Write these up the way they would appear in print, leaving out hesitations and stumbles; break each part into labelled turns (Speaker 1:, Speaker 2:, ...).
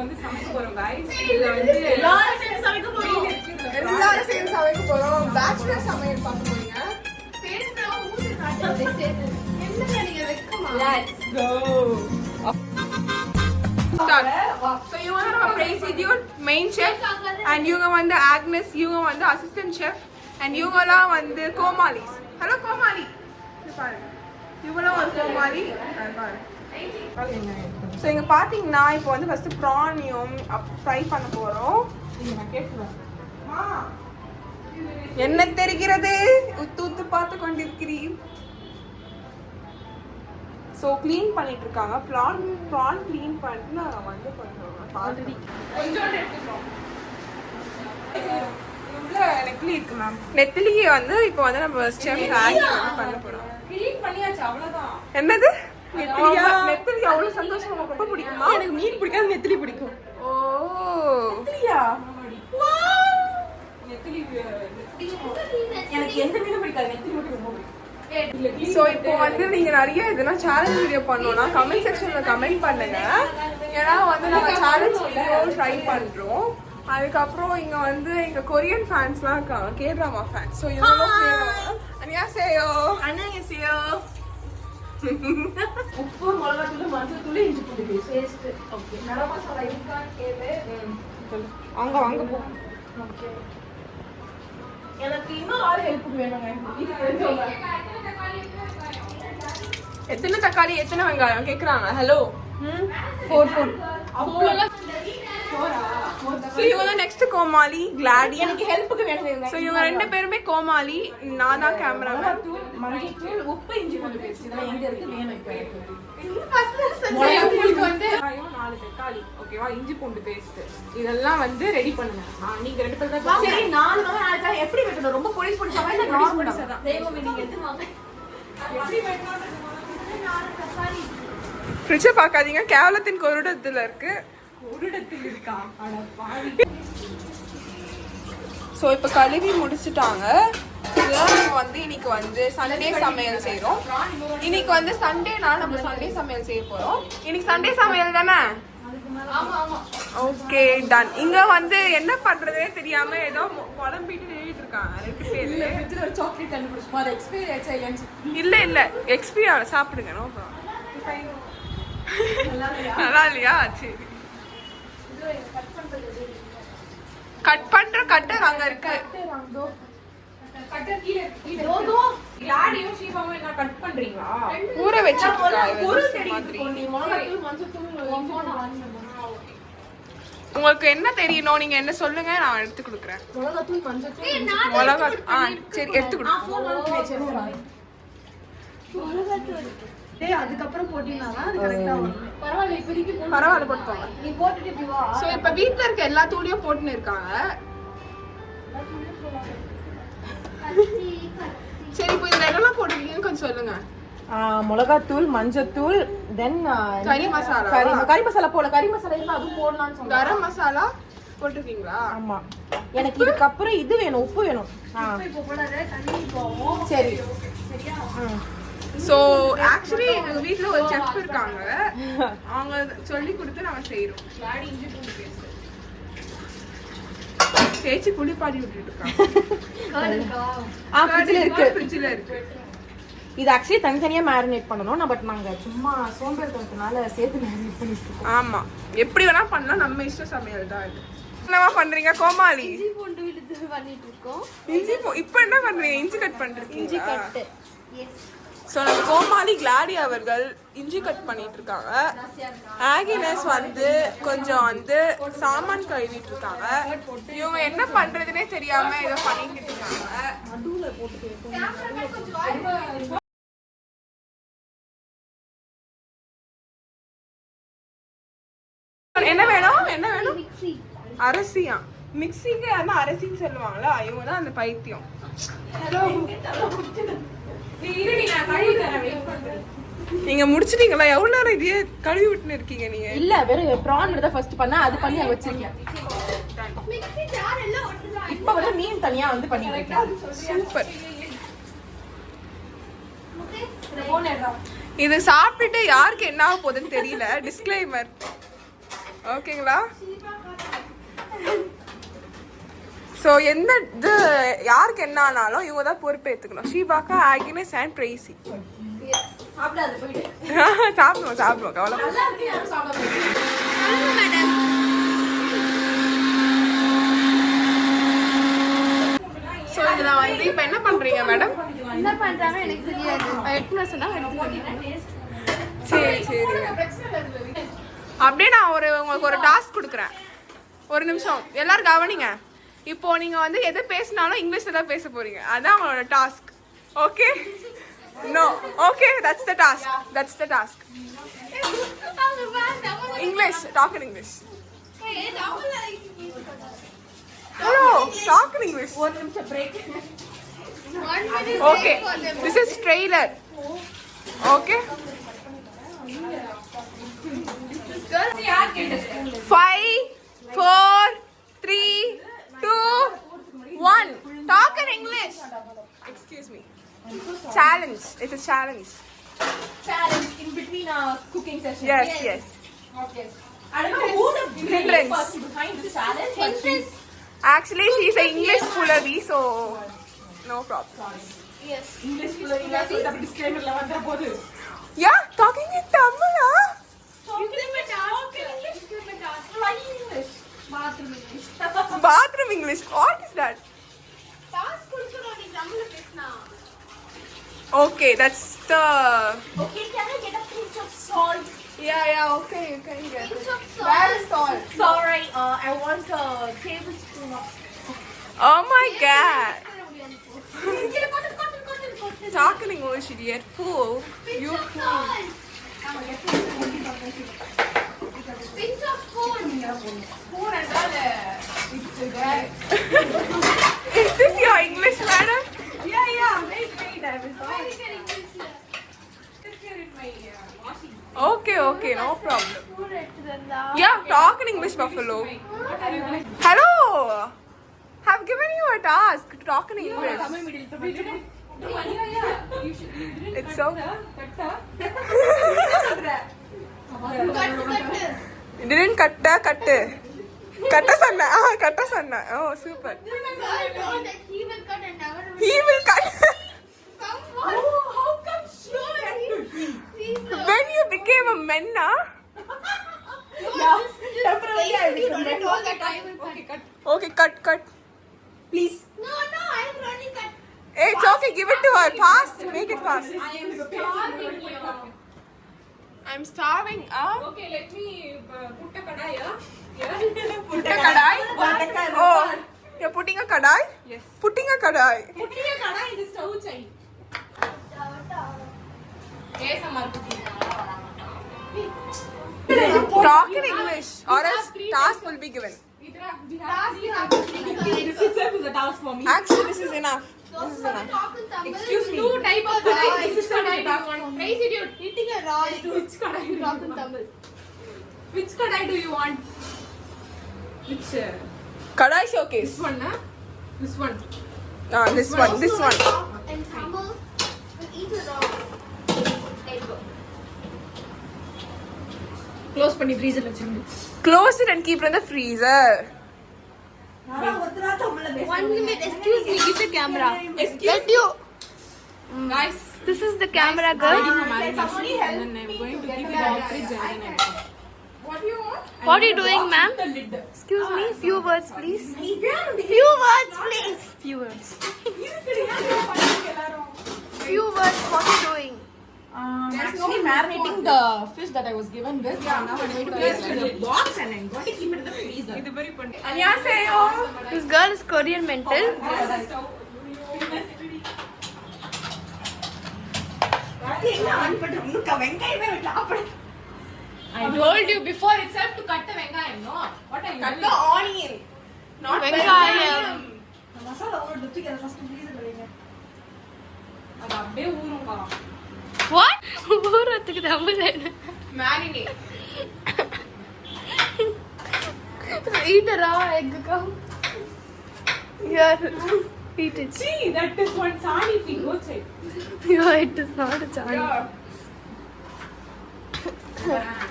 Speaker 1: வந்து சமைக்க போறோம் गाइस. இதுல வந்து எல்லாரும் சேர்ந்து சமைக்க போறோம். பேச்சுலர் சமையல் பண்ண போறீங்க. பேஸ்னா ஊசி காட்டுறதே சேர்த்து. என்னங்க நீங்க வெக்கமா? Let's go. Start. So you want to praise Idiot, main chef, and you வந்து Agnes, இவங்க வந்து assistant chef, and இவங்கலாம் வந்து கோமாலிஸ். Hello கோமாலி. இது பாருங்க. இவங்கலாம் ஒரு கோமாலி. பாருங்க. ஸோ இங்கே பார்த்தீங்கன்னா இப்போ வந்து ஃபஸ்ட்டு ப்ரானியும் ஃப்ரை பண்ண போகிறோம். நான் கேட்குறேன் என்ன தெரிகிறது உத்து உத்து பார்த்து கொண்டிருக்கிறீர். ஸோ க்ளீன் பண்ணிட்டு இருக்காங்க. ப்ரான் க்ளீன் பண்ணிட்டு நாங்கள் வந்து ஆல்ரெடி கொஞ்சோண்டு எடுத்துக்கிறோம். இவ்வளோ நெத்திலி இருக்கு மேம். நெத்திலியை வந்து இப்போ வந்து நம்ம ஸ்டெம் ஆட் பண்ண போகிறோம். க்ளீன் பண்ணியாச்சு அவ்வளோதான். என்னது நெத்திலி அவ்வளவு சந்தோஷமா ரொம்ப பிடிக்குமா? எனக்கு மீன் பிடிக்காது, நெத்திலி பிடிக்கும். ஓ நெத்திலியா? நெத்திலி எனக்கு எந்த மீனும் பிடிக்காது, நெத்திலி மட்டும் ரொம்ப பிடிக்கும். சோ இப்போ வந்து நீங்க நிறைய எதுனா சேலஞ்ச் வீடியோ பண்ணோம்னா கமெண்ட் செக்ஷன்ல கமெண்ட் பண்ணுங்க. ஏன்னா வந்து நாங்க சேலஞ்ச் வீடியோ ட்ரை பண்றோம். அதுக்கப்புறம் இங்க வந்து எங்க கொரியன் ஃபேன்ஸ்லாம் இருக்காங்க, கேட்ராமா ஃபேன்ஸ். ஸோ இவங்களும் 안녕하세요. 안녕하세요. உப்பு, மிளகாத்தூள், மஞ்சள்தூள், இஞ்சி பூண்டு பேஸ்ட். ஓகே. கரம் மசாலா இருக்கான்னு கேளு. வாங்க வாங்க போ. ஓகே. எனக்கு இன்னும் ஆள் ஹெல்ப்புக்கு வேணுங்க. எத்தனை தக்காளி எத்தனை வெங்காயம் கேக்குறாங்க. ஹலோ 4 அவ்வளோலாம் 4 So இவங்க நெக்ஸ்ட் கோமாளி, கிளாடி. எனக்கு ஹெல்ப்புக்கு வேணும். சோ இவங்க ரெண்டு பேருமே கோமாளி, நான் தான் கேமராமேன். மஞ்சள், உப்பு, இஞ்சி பூண்டு பேஸ்ட் இதெல்லாம் எங்க இருக்கு வேணும் இப்போ எனக்கு. உங்களுக்கு வந்து 4 தக்காளி ஓகேவா, இஞ்சி பூண்டு பேஸ்ட் இதெல்லாம் வந்து ரெடி பண்ணுங்க. நீங்க ரெண்டு பேரும் தான். சரி 4 நாளா எப்படி வெட்டணும்? ரொம்ப பொடிஸ் பொடிஸாவா இல்ல நார்மலா? தேவமே நீங்க எடுத்து வாங்க. எப்படி வெட்டணும்? 4 தக்காளி. ஃப்ரிட்ஜ் பார்க்காதீங்க, கேவலத்தின் கொருடத்துல இருக்கு. ஸோ இப்போ கழுவி முடிச்சுட்டாங்க. இதெல்லாம் வந்து இன்னைக்கு வந்து சண்டே சமையல் செய்கிறோம். இன்னைக்கு வந்து சண்டேனா நம்ம சண்டே சமையல் செய்ய போகிறோம். இன்னைக்கு சண்டே சமையல் தானே? Okay done. இங்க வந்து என்ன பண்றதே தெரியாம ஏதோ குழம்பிட்டு நின்றுட்டு இருக்காங்க 2 பேர். ஒரு சாக்லேட் கண்டுபிடிச்சுமா? அது எக்ஸ்பைரி ஆயிடுச்சா? இல்ல இல்ல எக்ஸ்பைரி ஆகல, சாப்பிடுங்க. No problem. நல்லா இல்லையா? சரி கட் பண்ற கட்டர் அங்க இருக்கு. கட்டர் கீழ தோ கிளாடியும் ஷீபாவும் என்ன கட் பண்றீங்களா? ஊற வெச்சிருக்கா ஒரு மாதிரி. மிளகாத்தூள், மஞ்சள்தூள். உங்களுக்கு என்ன தெரியணும் நீங்க என்ன சொல்லுங்க, நான் எடுத்து கொடுக்குறேன். மிளகாத்தூள், மஞ்சள்தூள், மிளகாத்தூள். சரி எடுத்து கொடுங்க. அதுக்கப்புறம் போட்டீங்கன்னா அது கரெக்ட்டா வரும். பரவாயில்லை இப்போதைக்கு பரவாயில்லை போட்டுக்கோங்க. நீ போட்டுட்டு இப்படி வா. சோ இப்போ வீட்ல இருக்க எல்லா தூளியும் போட்டுன்னு இருக்காங்க. சரி இப்போ இதுல என்னெல்லாம் போட்டுருக்கீங்கன்னு கொஞ்சம் சொல்லுங்க. மிளகாத்தூள், மஞ்சத்தூள், தென் கறி மசாலா. கறி மசாலா போல, கறி மசாலா இருந்தா அது போடலாம்னு சொன்னாங்க. கரம் மசாலா போட்டுருக்கீங்களா? ஆமா. எனக்கு இதுக்கு அப்புறம் இது வேணும், உப்பு வேணும். இப்போ போடாத, தண்ணி போவோம். சரி சரியா? ஸோ ஆக்சுவலி எங்கள் வீட்டில் ஒரு செஃப் இருக்காங்க, அவங்க சொல்லி கொடுத்து நாங்கள் செய்கிறோம். கிளாடி இஞ்சி பூண்டு பேஸ்ட் தேய்ச்சி குளிப்பாடி விட்டுட்டு இருக்காங்க. ஃப்ரிட்ஜில் இருக்கு. இது ஆக்சுவலி தனித்தனியாக மேரினேட் பண்ணணும். பட் நாங்கள் சும்மா சோம்பேறித்தனத்தினால சேர்த்து மேரினேட் பண்ணிட்டு இருக்கோம். ஆமாம், எப்படி வேணா பண்ணலாம், நம்ம இஷ்ட சமையல் தான் இது. என்னவா பண்றீங்க கோமாளி? இஞ்சி பூண்டு விழுது பண்ணிட்டு இருக்கோம். இப்போ என்ன பண்றீங்க? இஞ்சி கட் பண்றீங்க. இஞ்சி கட். எஸ். ஸோ நம்ம கோமாளி கிளாடி அவர்கள் இஞ்சி கட் பண்ணிட்டு இருக்காங்க. ஆகினஸ் வந்து கொஞ்சம் வந்து சாமான் கழுவிட்டு இருக்காங்க. இவங்க என்ன பண்றதுன்னே தெரியாம ஏதோ பண்ணிக்கிட்டு இருக்காங்க. என்ன வேணும்? என்ன வேணும்? அரிசியா? மிக்சிக்கு யாருன்னா அரிசின்னு சொல்லுவாங்களா? இவங்க தான் அந்த பைத்தியம். ஹலோ நீங்க முடிச்சிட்டீங்களா? எவ்வளவு நேரம் இதே கழுவி விட்டுன்னு இருக்கீங்க நீங்க? இல்ல வெறும் ப்ரான் தான் ஃபர்ஸ்ட் பண்ணா, அது பண்ணி அங்க வச்சிருக்கேன். இப்போ வந்து மீன் தனியா வந்து பண்ணி வைக்கலாம். சூப்பர். இது சாப்பிட்டுட்டு யாருக்கு என்ன ஆக போகுதுன்னு தெரியல. டிஸ்க்ளைமர். ஓகேங்களா? ஸோ எந்த இது யாருக்கு என்ன ஆனாலும் இவங்க தான் பொறுப்பு ஏற்றுக்கணும். ஷீபாக்கா, ஆகினஸ் அண்ட் ட்ரேசி. சாப்பிடுவோம் கவலை. ஸோ இதில் வந்து இப்போ என்ன பண்ணுறீங்க மேடம்?
Speaker 2: என்ன பண்ணுறாங்க எனக்கு தெரியாது.
Speaker 1: சரி அப்படியே நான் உங்களுக்கு ஒரு டாஸ்க் கொடுக்குறேன். ஒரு நிமிஷம் எல்லாரும் கவனிங்க. இப்போ நீங்க வந்து எது பேசினாலும் இங்கிலீஷ்ல தான் பேச போறீங்க. அதான் உங்களோட task. Okay? No. Okay, that's the task. English, talk in English. Hello, talk in English.
Speaker 2: One minute break.
Speaker 1: Okay, this is trailer. Okay? 5, 4, 3, 2, 1. Talk in English. Excuse me. Challenge. It's a challenge.
Speaker 2: Challenge in between a cooking session.
Speaker 1: Yes.
Speaker 2: Okay. I don't know who the
Speaker 1: Hindrance.
Speaker 2: person behind this challenge.
Speaker 1: Actually, she's an English Pulavi, so no problem.
Speaker 2: Yes.
Speaker 1: Yeah, talking in Tamil, huh? Bathroom English. What is that? Okay, that's the.
Speaker 2: Okay, can I get a pinch of salt?
Speaker 1: Yeah, okay, you can get it.
Speaker 2: Pinch of salt.
Speaker 1: Where is salt?
Speaker 2: Sorry, I want a tablespoon of.
Speaker 1: Oh my god.
Speaker 2: Cotton.
Speaker 1: Talk in English, idiot. Fool. You fool.
Speaker 2: Pinch of spoon.
Speaker 1: Is this your English, madam?
Speaker 2: Yeah. Wait. I will
Speaker 1: Okay, no problem. Yeah, talk in English, Buffalo. Hello. Have given you a task to talk in English. It's so. Didn't cut. Katta sanna. Oh, super. He will cut.
Speaker 2: How come sure?
Speaker 1: When you became a man, na?
Speaker 2: Temporarily I become men.
Speaker 1: Okay, cut.
Speaker 2: Please. No, I am running cut.
Speaker 1: Hey, it's okay. Give it to her. Fast. Make it fast.
Speaker 2: I am starving you.
Speaker 1: I'm starving.
Speaker 3: Okay, let me put a kadai.
Speaker 1: Put a kadai? Oh, you're putting a kadai?
Speaker 3: Yes.
Speaker 1: Putting a kadai.
Speaker 3: Putting a kadai in the stove child. ASMR cooking.
Speaker 1: Talk in English or else task will be given.
Speaker 3: This itself is a task for me.
Speaker 1: Actually, this is enough.
Speaker 3: Excuse me. Two type of kadai. This is kadai do you want? Raise it, dude.
Speaker 2: Eating a raw
Speaker 3: Which kadai do you want? Which kadai do you want? Which?
Speaker 1: Kadai showcase.
Speaker 3: This one, huh? This one.
Speaker 1: This one.
Speaker 2: and Tamil will eat it raw.
Speaker 3: Close பண்ணி freezer வச்சிருங்க.
Speaker 1: Close it and keep it in the freezer.
Speaker 2: 1 minute, excuse me, give the camera.
Speaker 3: Excuse
Speaker 2: you.
Speaker 3: Guys,
Speaker 2: This is the camera, girl.
Speaker 3: ready for marination. And then I'm going to keep it in the fridge and then I'm
Speaker 1: What do you want?
Speaker 2: What are you doing, ma'am?
Speaker 3: the lid.
Speaker 2: Excuse me, few words, please. Few words, please. Few words. Few words, what are you doing?
Speaker 3: Actually marinating the fish that I was given with. Yeah, now I'm going to place it in the box and I'm going to keep it in the freezer.
Speaker 1: இது very பண்ணு. 안녕하세요.
Speaker 2: This girl is Korean mental.
Speaker 3: I told you before itself to cut the venkayam, no? What are you
Speaker 1: Cut
Speaker 3: doing?
Speaker 1: the onion. Not
Speaker 2: வெங்காயம்.
Speaker 3: அது அப்படியே ஊறும்க்கா.
Speaker 2: What? ஊறத்துக்கு Tamil என்ன?
Speaker 1: Marinate.
Speaker 2: Eat a raw egg, come. Here, eat it.
Speaker 3: See, that is one sani thing. Go check.
Speaker 2: Yeah, it is not a chance.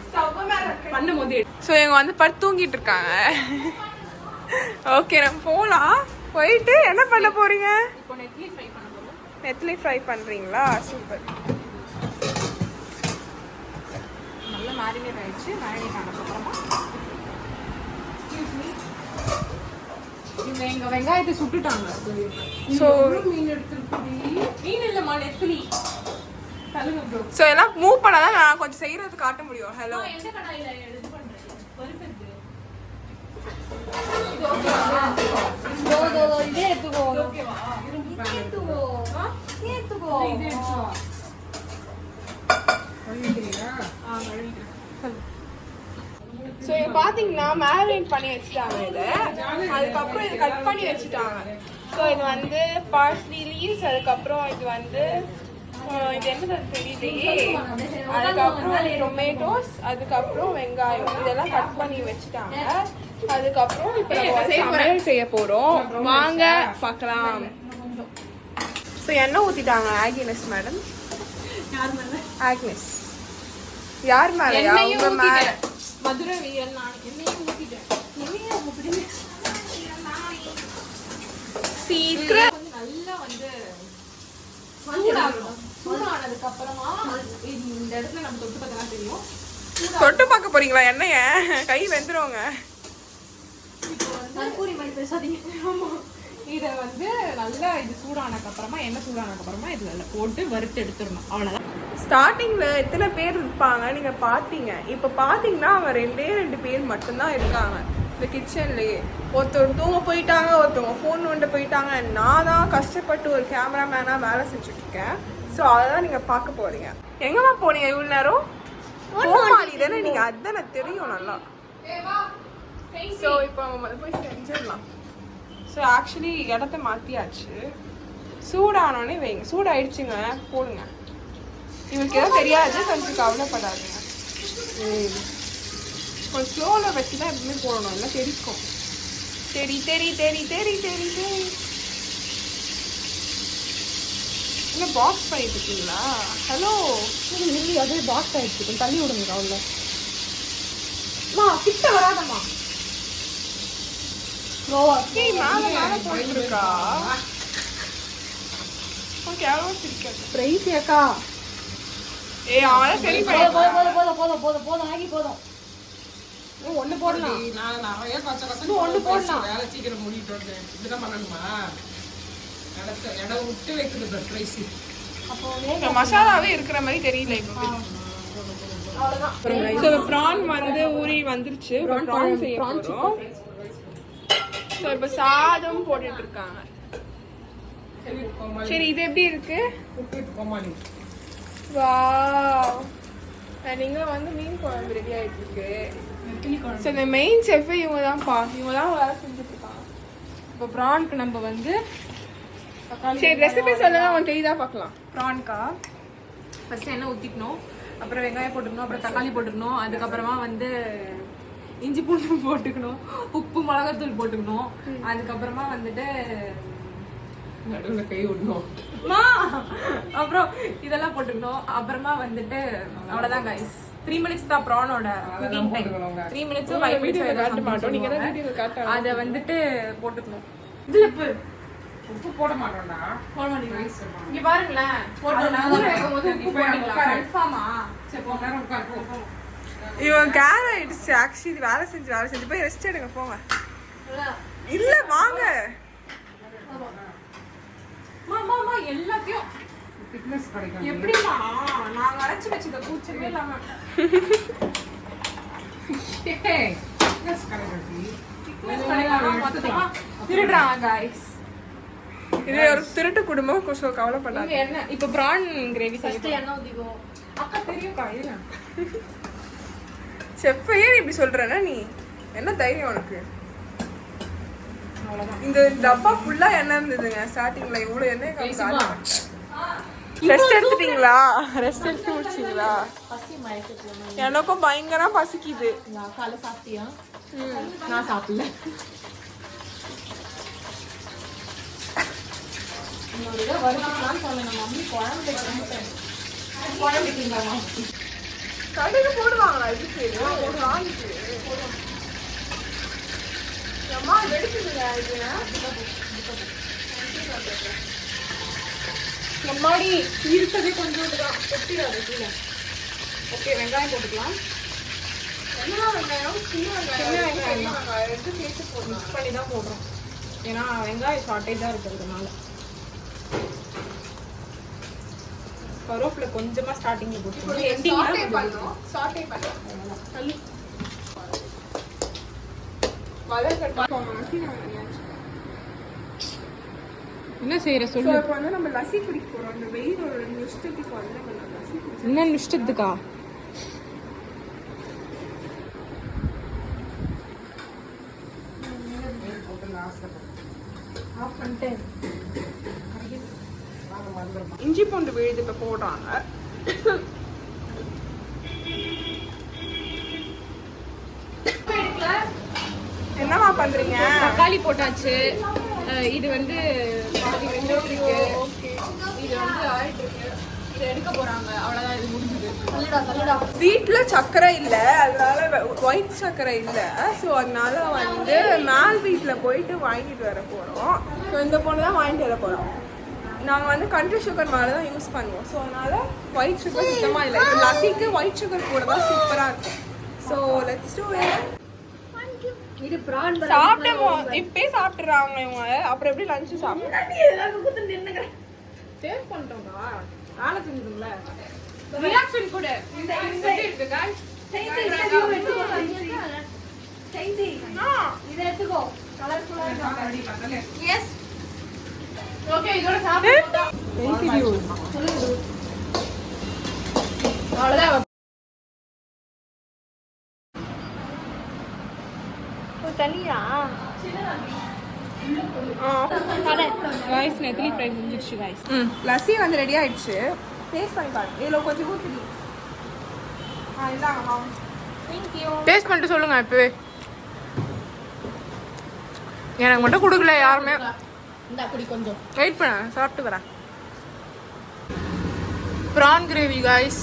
Speaker 1: Stove மேல வைக்கணும். பண்ணும் போது. So இவங்க வந்து படுத்து தூங்கிட்டு இருக்காங்க. ஓகே நம்ம போகலாம். போயிட்டு என்ன பண்ண போறீங்க?
Speaker 3: இப்போ நெத்திலி ஃப்ரை பண்ண போறோம்.
Speaker 1: நெத்திலி ஃப்ரை பண்றீங்களா? சூப்பர்.
Speaker 3: நல்லா மேரினேட் ஆயிடுச்சு. மேரினேட் ஆனதுக்கப்புறமா இவங்க எங்க வெங்காயத்தை சுட்டுட்டாங்க.
Speaker 1: ஸோ
Speaker 3: மீன் எடுத்துருக்குடி. மீன் இல்லம்மா, நெத்திலி. தள்ளுங்க ப்ரோ.
Speaker 1: ஸோ எல்லாம் மூவ் பண்ணாதான் நான் கொஞ்சம் செய்யறது காட்ட முடியும். ஹலோ
Speaker 3: எந்த கடாயில எடுத்து பண்றீங்க? பருப்பு இருக்கு. இதே எடுத்துக்கோ. ஓகேவா? எடுத்துக்கோ. இதே எடுத்துக்கோ.
Speaker 1: ஸோ இங்க பாத்தீங்கன்னா மேரினேட் பண்ணி வச்சுட்டாங்க இதை. அதுக்கப்புறம் இது கட் பண்ணி வச்சுட்டாங்க. ஸோ இது வந்து பார்ஸ்லி லீவ்ஸ், அதுக்கப்புறம் இது வந்து இது என்ன தெரியலையே, அதுக்கப்புறம் டொமேட்டோஸ், அதுக்கப்புறம் வெங்காயம் இதெல்லாம் கட் பண்ணி வச்சுட்டாங்க. அதுக்கப்புறம் இப்போ நம்ம சமையல் செய்ய போறோம். வாங்க பார்க்கலாம். ஸோ எண்ணெய் ஊத்திட்டாங்க. Agnes madam. ஆக்னஸ் யார் மேலயா? உங்க மேல.
Speaker 3: மதுரை வீரன் நான் எண்ணெயும் ஊத்திட்டேன். எண்ணெயும் ஊத்திட்டு
Speaker 1: சீக்கிரம்
Speaker 3: நல்லா வந்து சூடாகணும். சூடானதுக்கு அப்புறமா இந்த இடத்துல நம்ம தொட்டு பார்த்தா தெரியும்.
Speaker 1: தொட்டு பார்க்க போறீங்களா எண்ணெய? கை வெந்துருவாங்க.
Speaker 3: பூரி மாதிரி பேசாதீங்க. இதை வந்து நல்லா இது சூடானதுக்கு அப்புறமா, எண்ணெய் சூடானதுக்கு அப்புறமா இதுல போட்டு வறுத்து எடுத்துடணும். அவ்வளவுதான்.
Speaker 1: ஸ்டார்டிங்ல எத்தனை பேர் இருப்பாங்க நீங்க பாத்தீங்க. இப்ப பாத்தீங்கன்னா அவங்க 2 பேர் மட்டும்தான் இருக்காங்க இந்த கிச்சன்லயே. ஒருத்தர் தூங்க போயிட்டாங்க, ஒருத்தவங்க ஃபோன் நோண்ட போயிட்டாங்க. நான் தான் கஷ்டப்பட்டு ஒரு கேமராமேனா வேலை செஞ்சுட்டு இருக்கேன். ஸோ அதான் நீங்க பார்க்க போறீங்க. எங்கம்மா போனீங்க இவ்வளவு நேரம்? கோமாளி தானே நீங்க, அதுதானே தெரியும் நல்லா. ஸோ இப்போ நம்ம போய் செஞ்சிடலாம். ஸோ ஆக்சுவலி இடத்த மாற்றியாச்சு. சூடானோடனே வைங்க. சூடாயிடுச்சுங்க, போடுங்க. இவருக்கு எதாவது தெரியாது, கொஞ்சம் கவலைப்படாதுங்க. கொஞ்சம் ஸ்லோவில் வச்சு தான் எப்பவுமே போடணும், இல்லை தெரிக்கும். தெரி தெரி தெரி தெரி தெரி தெரி. என்ன பாக்ஸ் பண்ணிட்டு இருக்கீங்களா? ஹலோ,
Speaker 3: அதே பாக்ஸ் ஆயிடுச்சு. கொஞ்சம் தள்ளி விடுங்க. அவ்வளோ கிட்ட வராதம்மா.
Speaker 1: ஏய் மேல மேல போட்டுருக்கா. ஓகே அவ்வளோ சிரிக்காது.
Speaker 3: பிரைஸ் ஏக்கா.
Speaker 1: ஏய் அவளை சரி பண்ணி
Speaker 3: போதும் ஆகி போதும். ஒண்ணு போடலாம்.
Speaker 4: நான் நிறைய கச்ச
Speaker 3: ஒண்ணு போடலாம்.
Speaker 4: வேலை சீக்கிரம் முடிட்டு வந்தேன். இதுதான் பண்ணணுமா? இடம் விட்டு வைக்கிறது பிரைஸ்.
Speaker 1: அப்போ மசாலாவே இருக்கிற மாதிரி தெரியல இப்போ. ஸோ ப்ரான் வந்து ஊறி வந்துருச்சு. ப்ரான் செய்ய போகிறோம். ஸோ இப்போ சாதம் போட்டுட்டு இருக்காங்க. சரி இது எப்படி இருக்கு?
Speaker 4: கோமாளி
Speaker 1: வாவ். நீங்க வந்து மீன் குழம்பு ரெடி ஆயிட்டு இருக்கு. ஸோ இந்த மெயின் செஃப் இவங்க தான் வேலை செஞ்சுட்டு இருக்காங்க.
Speaker 3: இப்போ ப்ரான்க்கு நம்ம வந்து
Speaker 1: சரி ரெசிபி சொல்லுங்க, அவங்க தெரியுதா பார்க்கலாம்.
Speaker 3: ப்ரான்க்கா ஃபர்ஸ்ட் எண்ணெய் ஊற்றிக்கணும், அப்புறம் வெங்காயம் போட்டுக்கணும், அப்புறம் தக்காளி போட்டுக்கணும், அதுக்கப்புறமா வந்து இஞ்சி பூண்டு போட்டுக்கணும், உப்பு மிளகாத்தூள் போட்டுக்கணும், அதுக்கப்புறமா வந்துட்டு
Speaker 4: நடுவில் கை விடணும்.
Speaker 3: அப்புறம் இதெல்லாம் போட்டுக்கணும். அப்புறமா வந்துட்டு அவ்வளோதான் கைஸ். 3 minutes தான் ப்ரானோட குக்கிங் டைம். 3 minutes 5 minutes
Speaker 1: காட்ட மாட்டோம். நீங்க தான் வீடியோல காட்ட.
Speaker 3: அதை வந்துட்டு போட்டுக்கணும். இதுல
Speaker 4: உப்பு போட மாட்டோம்டா.
Speaker 3: போட மாட்டீங்க. இங்க பாருங்களேன், ஊற வைக்கும் போது உப்பு போட்டீங்களா? கன்ஃபார்மா?
Speaker 4: சரி போ, நேரம் உட்கார் போ.
Speaker 1: இவன் கேர் ஆயிடுச்சு. ஆக்சுவலி வேலை செஞ்சு போய் ரெஸ்ட் எடுங்க போங்க. இல்ல வாங்க.
Speaker 3: மாமா எல்லாத்தையும்
Speaker 4: திக்னஸ் கிடைக்கும்.
Speaker 3: எப்படிமா நாங்க அரைச்சு வச்சத கூச்சமே இல்லாம
Speaker 4: திக்னஸ் கிடைக்கும்.
Speaker 3: திருடுறாங்க guys.
Speaker 1: இது ஒரு திருட்டு குடும்பம், கொஞ்சம் கவலைப்படாது.
Speaker 3: என்ன இப்போ பிரான் கிரேவி
Speaker 2: ஃபர்ஸ்ட் எண்ணெய் ஊத்திக்குவோம்.
Speaker 3: அக்கா தெரியும்க்கா. இல்ல
Speaker 1: செஃப்பையே இப்படி சொல்றேன்னா நீ என்ன தைரியம் உனக்கு? இந்த டப்பா ஃபுல்லா எண்ணெய் இருந்ததுங்க ஸ்டார்டிங்ல. இவ்வளவு எண்ணெய் ரெஸ்ட் எடுத்துட்டீங்களா? ரெஸ்ட் எடுத்து முடிச்சிங்களா?
Speaker 2: பசி மயக்கத்துல
Speaker 1: எனக்கும் பயங்கரம் பசிக்குது.
Speaker 2: காலை சாப்பிட்டியா?
Speaker 3: நான் சாப்பிடல.
Speaker 2: இன்னொரு இதை வறுத்துக்கலாம்னு சொன்னேன் மம்மி. குழம்பு வைக்கிறேன். குழம்பு வைக்கிறீங்களா?
Speaker 1: கடையில போடுவாங்களா இதுக்கு? போடுவாங்க. அம்மா வெடிக்குதுங்க இது.
Speaker 3: நம்மாடி இருக்கதே கொஞ்சோண்டு தான், கொட்டிடாது கீழே. ஓகே, வெங்காயம் போட்டுக்கலாம்.
Speaker 1: என்ன வெங்காயம்? சின்ன வெங்காயம், பெரிய வெங்காயம் ரெண்டு சேர்த்து போடணும்.
Speaker 3: மிக்ஸ் பண்ணி தான் போடுறோம், ஏன்னா வெங்காயம் ஷார்ட்டேஜாக இருக்கிறதுனால. கருவேப்பிலை கொஞ்சமா ஸ்டார்டிங்ல போட்டுக்கணும்,
Speaker 1: சாட்டே பண்ணோம். சாட்டே பண்ணோம்.
Speaker 3: தள்ளி என்ன செய்யற சொல்லு.
Speaker 1: இப்போ வந்து நம்ம லஸ்ஸி குடிக்க போறோம். அந்த வெயிலோட இஷ்டத்துக்கு வந்து நம்ம லஸ்ஸி குடிச்சோம்.
Speaker 3: என்ன இஷ்டத்துக்கா?
Speaker 1: இஞ்சி பூண்டு விழுது இப்ப போடுறாங்க. என்னமா பண்றீங்க?
Speaker 3: தக்காளி போட்டாச்சு. இது வந்து பாதி வெந்துட்டு இருக்கு. இது வந்து ஆயிட்டு இருக்கு. இதை எடுக்க போறாங்க, அவ்வளவுதான், இது முடிஞ்சது.
Speaker 1: வீட்டுல சர்க்கரை இல்ல, அதனால ஒயிட் சர்க்கரை இல்ல. ஸோ அதனால வந்து மேல் வீட்டுல போயிட்டு வாங்கிட்டு வர போறோம். ஸோ இந்த பொண்ணு தான் வாங்கிட்டு வர போறோம். நாங்க வந்து கண்ட்ரி சுகர் மாதிரி தான் யூஸ் பண்ணுவோம். ஸோ அதனால ஒயிட் சுகர் சுத்தமா இல்லை. லஸ்ஸிக்கு ஒயிட் சுகர் கூட தான் சூப்பரா இருக்கும். So let's do it.
Speaker 2: இது பிரான்
Speaker 1: சாப்பிடுவோம். இப்பயே சாப்பிட்டுறாங்க இவங்க. அப்புறம் எப்படி லஞ்ச் சாப்பிடுறாங்க?
Speaker 3: டேஸ்ட் பண்ணிட்டோம்டா, வேலை செஞ்சதுல ரியாக்ஷன் கூட. இந்த எப்படி இருக்கு गाइस?
Speaker 2: இதை எடுத்துக்கோ. கலர்ஃபுல்லா இருக்கு.
Speaker 1: எஸ்.
Speaker 3: ஓகே, இதோட சாப்பிடுவோம். அவ்வளவுதான்.
Speaker 2: தனியா
Speaker 3: गाइस நெத்திலி ஃப்ரை முடிஞ்சிருச்சு गाइस.
Speaker 1: லஸ்ஸி வந்து ரெடி ஆயிடுச்சு. டேஸ்ட் பண்ணி பாருங்க. இதுல கொஞ்சம் ஊத்துடி. இந்தாங்க மாம்.
Speaker 3: Thank you.
Speaker 1: டேஸ்ட் பண்ணிட்டு சொல்லுங்க இப்பவே. எனக்கு மட்டும் கொடுக்கல யாருமே.
Speaker 3: இந்த குடி கொஞ்சம்.
Speaker 1: வெயிட் பண்ண, சாப்பிட்டு வரேன். Prawn gravy guys.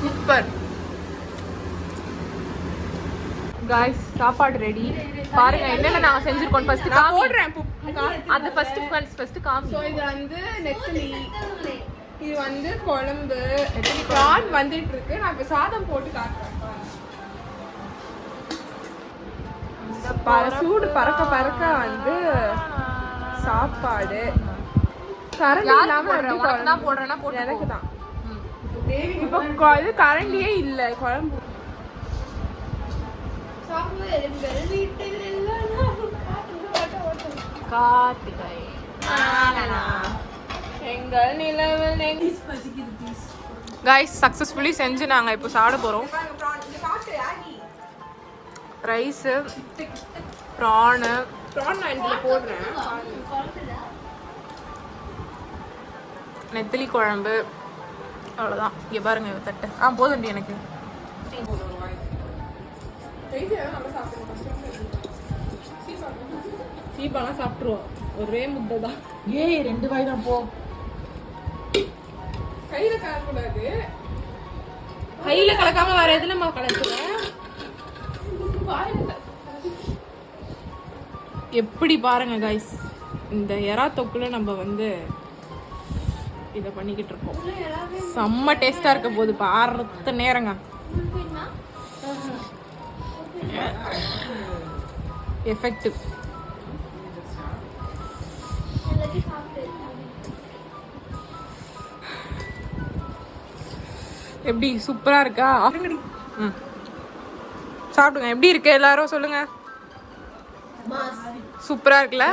Speaker 1: Super.
Speaker 3: Guys சாப்பாடு ரெடி. பாருங்க என்னென்ன நாங்க செஞ்சிருக்கோம். ஃபர்ஸ்ட்
Speaker 1: நான் போடுறேன்.
Speaker 3: அது ஃபர்ஸ்ட் காமி.
Speaker 1: ஸோ இது வந்து நெத்திலி, இது வந்து குழம்பு, ப்ரான் வந்துட்டு இருக்கு. நான் இப்போ சாதம் போட்டு காட்டுறேன். சூடு பறக்க பறக்க வந்து சாப்பாடு. கரண்டி இல்லாம
Speaker 3: நான் போடுறேன்னா போட்டு
Speaker 1: எனக்கு தான். இப்போ இது கரண்டியே இல்லை குழம்பு.
Speaker 3: கார்த்திகை
Speaker 1: எங்கள் நிலவில் गाइस சக்சஸ்ஃபுல்லி செஞ்சு நாங்கள் இப்போ சாப்பிட போகிறோம். ரைஸு, ப்ரானு நான் இதில் போடுறேன். நெத்திலி குழம்பு, அவ்வளோதான். இங்கே பாருங்க தட்டு. போதுண்டி எனக்கு.
Speaker 3: சீப்பாலாம் சாப்பிட்டுருவோம், ஒரே முட்டை தான்.
Speaker 4: ஏய் 2 வாய் தான் போ.
Speaker 1: கையில கலக்கூடாது.
Speaker 3: கையில கலக்காம வேற எதுல நம்ம கலக்குறேன்? எப்படி பாருங்க गाइस, இந்த எறா தொக்குல நம்ம வந்து இத பண்ணிக்கிட்டு இருக்கோம். செம்ம டேஸ்டா இருக்க போது பாருத்த நேரங்க. எஃபெக்டிவ். எப்படி சூப்பரா இருக்கா? சாப்பிடுங்க. எப்படி இருக்கு எல்லாரும் சொல்லுங்க. சூப்பரா இருக்குல்ல?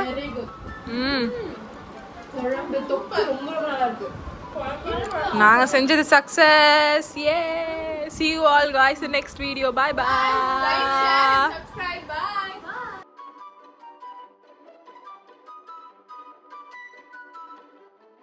Speaker 3: நாங்க செஞ்சது success. See you all guys in next video. Bye bye. Like, share, subscribe. Bye.